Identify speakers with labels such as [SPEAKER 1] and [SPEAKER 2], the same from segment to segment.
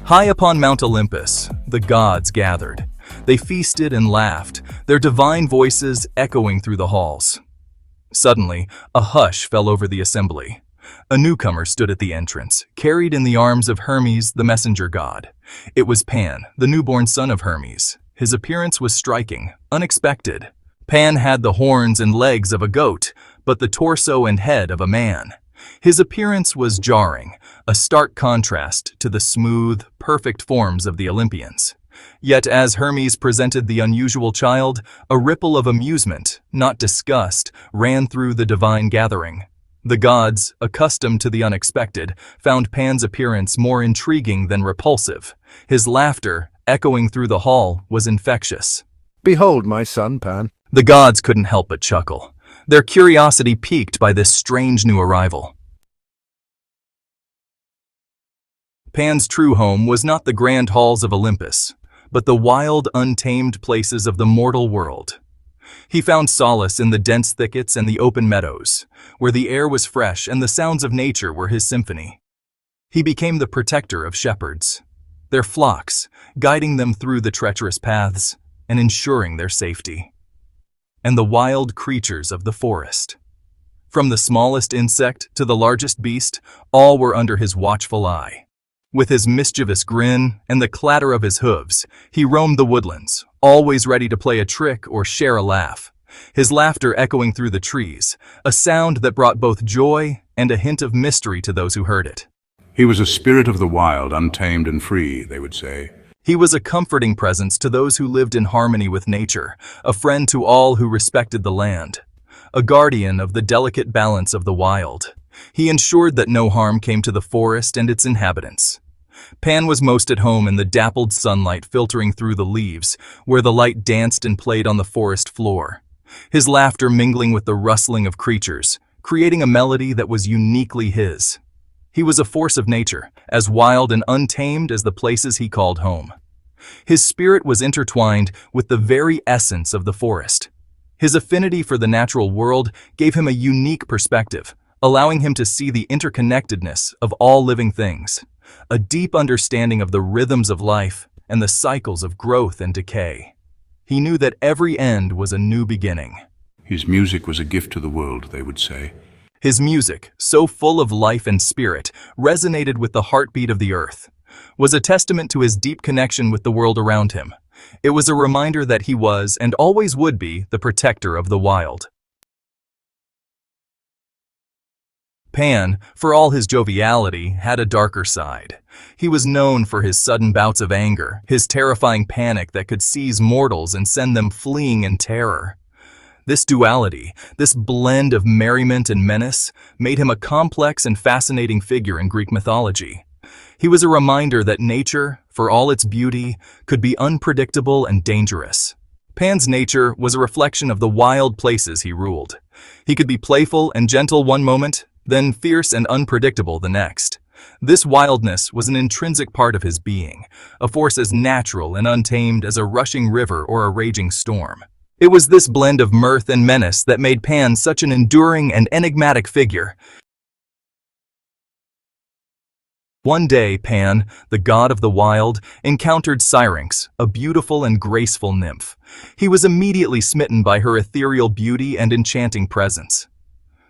[SPEAKER 1] High upon Mount Olympus, the gods gathered. They feasted and laughed, their divine voices echoing through the halls. Suddenly, a hush fell over the assembly. A newcomer stood at the entrance, carried in the arms of Hermes, the messenger god. It was Pan, the newborn son of Hermes. His appearance was striking, unexpected. Pan had the horns and legs of a goat, but the torso and head of a man. His appearance was jarring, a stark contrast to the smooth, perfect forms of the Olympians. Yet as Hermes presented the unusual child, a ripple of amusement, not disgust, ran through the divine gathering. The gods, accustomed to the unexpected, found Pan's appearance more intriguing than repulsive. His laughter, echoing through the hall, was infectious.
[SPEAKER 2] "Behold my son, Pan."
[SPEAKER 1] The gods couldn't help but chuckle, their curiosity piqued by this strange new arrival. Pan's true home was not the grand halls of Olympus, but the wild, untamed places of the mortal world. He found solace in the dense thickets and the open meadows, where the air was fresh and the sounds of nature were his symphony. He became the protector of shepherds, their flocks, guiding them through the treacherous paths and ensuring their safety. And the wild creatures of the forest. From the smallest insect to the largest beast, all were under his watchful eye. With his mischievous grin and the clatter of his hooves, he roamed the woodlands, always ready to play a trick or share a laugh. His laughter echoing through the trees, a sound that brought both joy and a hint of mystery to those who heard it.
[SPEAKER 3] He was a spirit of the wild, untamed and free, they would say.
[SPEAKER 1] He was a comforting presence to those who lived in harmony with nature, a friend to all who respected the land, a guardian of the delicate balance of the wild. He ensured that no harm came to the forest and its inhabitants. Pan was most at home in the dappled sunlight filtering through the leaves, where the light danced and played on the forest floor, his laughter mingling with the rustling of creatures, creating a melody that was uniquely his. He was a force of nature, as wild and untamed as the places he called home. His spirit was intertwined with the very essence of the forest. His affinity for the natural world gave him a unique perspective, allowing him to see the interconnectedness of all living things, a deep understanding of the rhythms of life and the cycles of growth and decay. He knew that every end was a new beginning.
[SPEAKER 3] His music was a gift to the world, they would say.
[SPEAKER 1] His music, so full of life and spirit, resonated with the heartbeat of the earth, was a testament to his deep connection with the world around him. It was a reminder that he was, and always would be, the protector of the wild. Pan, for all his joviality, had a darker side. He was known for his sudden bouts of anger, his terrifying panic that could seize mortals and send them fleeing in terror. This duality, this blend of merriment and menace, made him a complex and fascinating figure in Greek mythology. He was a reminder that nature, for all its beauty, could be unpredictable and dangerous. Pan's nature was a reflection of the wild places he ruled. He could be playful and gentle one moment, then fierce and unpredictable the next. This wildness was an intrinsic part of his being, a force as natural and untamed as a rushing river or a raging storm. It was this blend of mirth and menace that made Pan such an enduring and enigmatic figure. One day, Pan, the god of the wild, encountered Syrinx, a beautiful and graceful nymph. He was immediately smitten by her ethereal beauty and enchanting presence.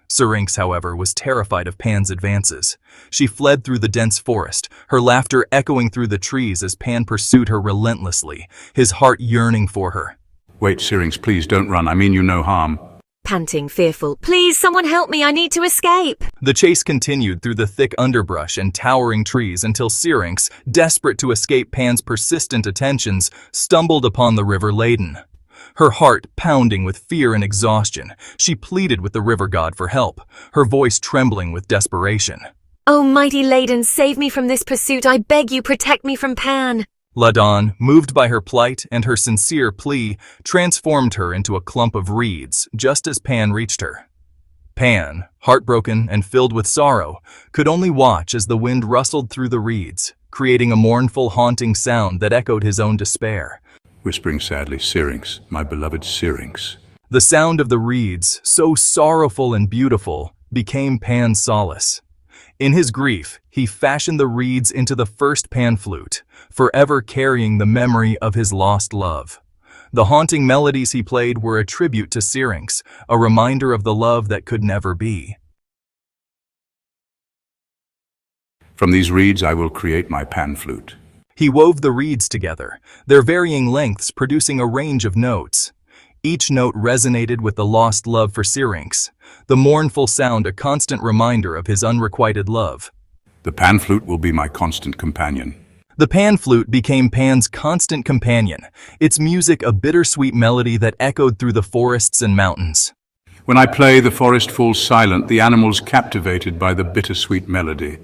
[SPEAKER 1] Syrinx, however, was terrified of Pan's advances. She fled through the dense forest, her laughter echoing through the trees as Pan pursued her relentlessly, his heart yearning for her.
[SPEAKER 3] "Wait, Syrinx, please don't run. I mean you no harm."
[SPEAKER 4] Panting, fearful, "Please, someone help me, I need to escape."
[SPEAKER 1] The chase continued through the thick underbrush and towering trees until Syrinx, desperate to escape Pan's persistent attentions, stumbled upon the river Ladon. Her heart pounding with fear and exhaustion, she pleaded with the river god for help, her voice trembling with desperation.
[SPEAKER 4] "Oh, mighty Ladon, save me from this pursuit. I beg you, protect me from Pan."
[SPEAKER 1] Ladon, moved by her plight and her sincere plea, transformed her into a clump of reeds just as Pan reached her. Pan, heartbroken and filled with sorrow, could only watch as the wind rustled through the reeds, creating a mournful, haunting sound that echoed his own despair.
[SPEAKER 3] Whispering sadly, "Syrinx, my beloved Syrinx."
[SPEAKER 1] The sound of the reeds, so sorrowful and beautiful, became Pan's solace. In his grief, he fashioned the reeds into the first pan flute, forever carrying the memory of his lost love. The haunting melodies he played were a tribute to Syrinx, a reminder of the love that could never be.
[SPEAKER 3] From these reeds I will create my pan flute.
[SPEAKER 1] He wove the reeds together, their varying lengths producing a range of notes. Each note resonated with the lost love for Syrinx, the mournful sound a constant reminder of his unrequited love.
[SPEAKER 3] The pan flute will be my constant companion.
[SPEAKER 1] The pan flute became Pan's constant companion, its music a bittersweet melody that echoed through the forests and mountains.
[SPEAKER 3] When I play, the forest falls silent, the animals captivated by the bittersweet melody.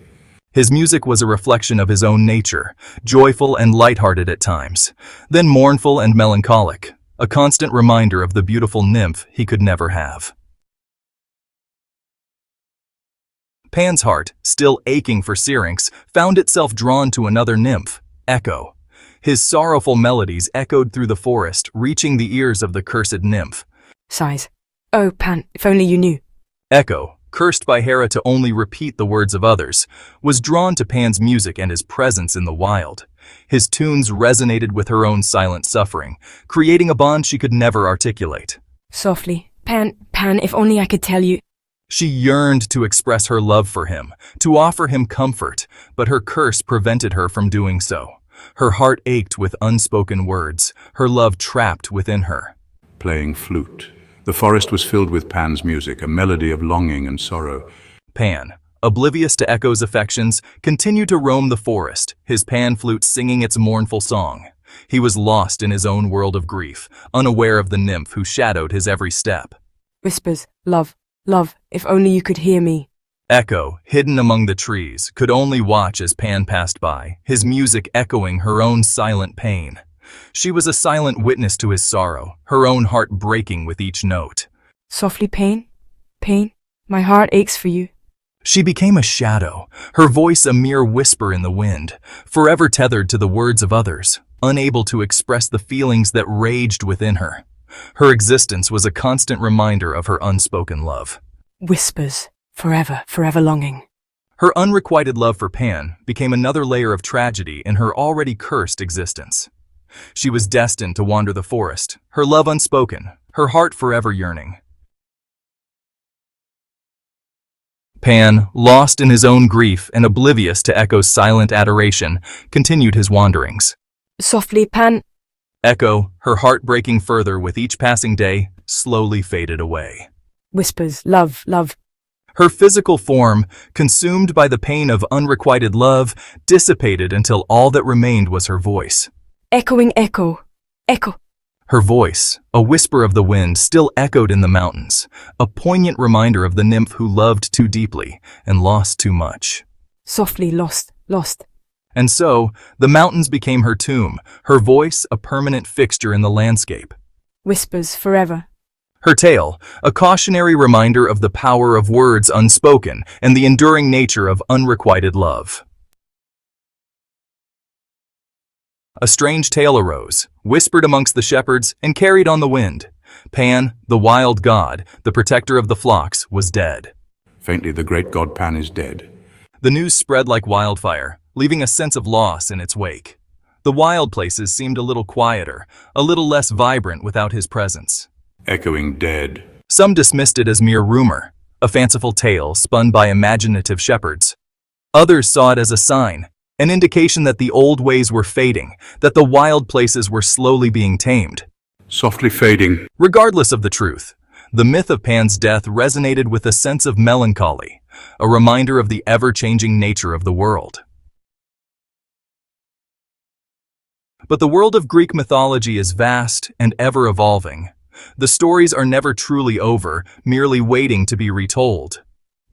[SPEAKER 1] His music was a reflection of his own nature, joyful and lighthearted at times, then mournful and melancholic, a constant reminder of the beautiful nymph he could never have. Pan's heart, still aching for Syrinx, found itself drawn to another nymph, Echo. His sorrowful melodies echoed through the forest, reaching the ears of the cursed nymph.
[SPEAKER 5] Sighs. Oh, Pan, if only you knew.
[SPEAKER 1] Echo, cursed by Hera to only repeat the words of others, was drawn to Pan's music and his presence in the wild. His tunes resonated with her own silent suffering, creating a bond she could never articulate.
[SPEAKER 5] Softly. Pan, if only I could tell you.
[SPEAKER 1] She yearned to express her love for him, to offer him comfort, but her curse prevented her from doing so. Her heart ached with unspoken words, her love trapped within her.
[SPEAKER 3] Playing flute. The forest was filled with Pan's music, a melody of longing and sorrow.
[SPEAKER 1] Pan, oblivious to Echo's affections, continued to roam the forest, his pan flute singing its mournful song. He was lost in his own world of grief, unaware of the nymph who shadowed his every step.
[SPEAKER 5] Whispers. Love, if only you could hear me.
[SPEAKER 1] Echo, hidden among the trees, could only watch as Pan passed by, his music echoing her own silent pain. She was a silent witness to his sorrow, her own heart breaking with each note.
[SPEAKER 5] Softly, Pain, my heart aches for you.
[SPEAKER 1] She became a shadow, her voice a mere whisper in the wind, forever tethered to the words of others, unable to express the feelings that raged within her. Her existence was a constant reminder of her unspoken love.
[SPEAKER 5] Whispers. Forever longing.
[SPEAKER 1] Her unrequited love for Pan became another layer of tragedy in her already cursed existence. She was destined to wander the forest, her love unspoken, her heart forever yearning. Pan, lost in his own grief and oblivious to Echo's silent adoration, continued his wanderings.
[SPEAKER 5] Softly, Pan.
[SPEAKER 1] Echo, her heart breaking further with each passing day, slowly faded away.
[SPEAKER 5] Whispers. Love.
[SPEAKER 1] Her physical form, consumed by the pain of unrequited love, dissipated until all that remained was her voice.
[SPEAKER 5] Echoing echo.
[SPEAKER 1] Her voice, a whisper of the wind, still echoed in the mountains, a poignant reminder of the nymph who loved too deeply and lost too much.
[SPEAKER 5] Softly, lost.
[SPEAKER 1] And so, the mountains became her tomb, her voice a permanent fixture in the landscape.
[SPEAKER 5] Whispers. Forever.
[SPEAKER 1] Her tale, a cautionary reminder of the power of words unspoken and the enduring nature of unrequited love. A strange tale arose, whispered amongst the shepherds and carried on the wind. Pan, the wild god, the protector of the flocks, was dead.
[SPEAKER 3] Faintly, the great god Pan is dead.
[SPEAKER 1] The news spread like wildfire, leaving a sense of loss in its wake. The wild places seemed a little quieter, a little less vibrant without his presence.
[SPEAKER 3] Echoing dead.
[SPEAKER 1] Some dismissed it as mere rumor, a fanciful tale spun by imaginative shepherds. Others saw it as a sign, an indication that the old ways were fading, that the wild places were slowly being tamed.
[SPEAKER 3] Softly fading.
[SPEAKER 1] Regardless of the truth, the myth of Pan's death resonated with a sense of melancholy, a reminder of the ever-changing nature of the world. But the world of Greek mythology is vast and ever-evolving. The stories are never truly over, merely waiting to be retold.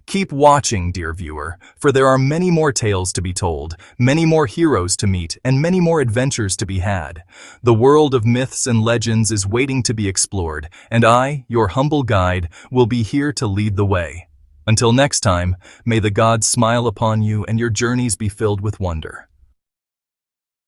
[SPEAKER 1] Keep watching, dear viewer, for there are many more tales to be told, many more heroes to meet, and many more adventures to be had. The world of myths and legends is waiting to be explored, and I, your humble guide, will be here to lead the way. Until next time, may the gods smile upon you and your journeys be filled with wonder.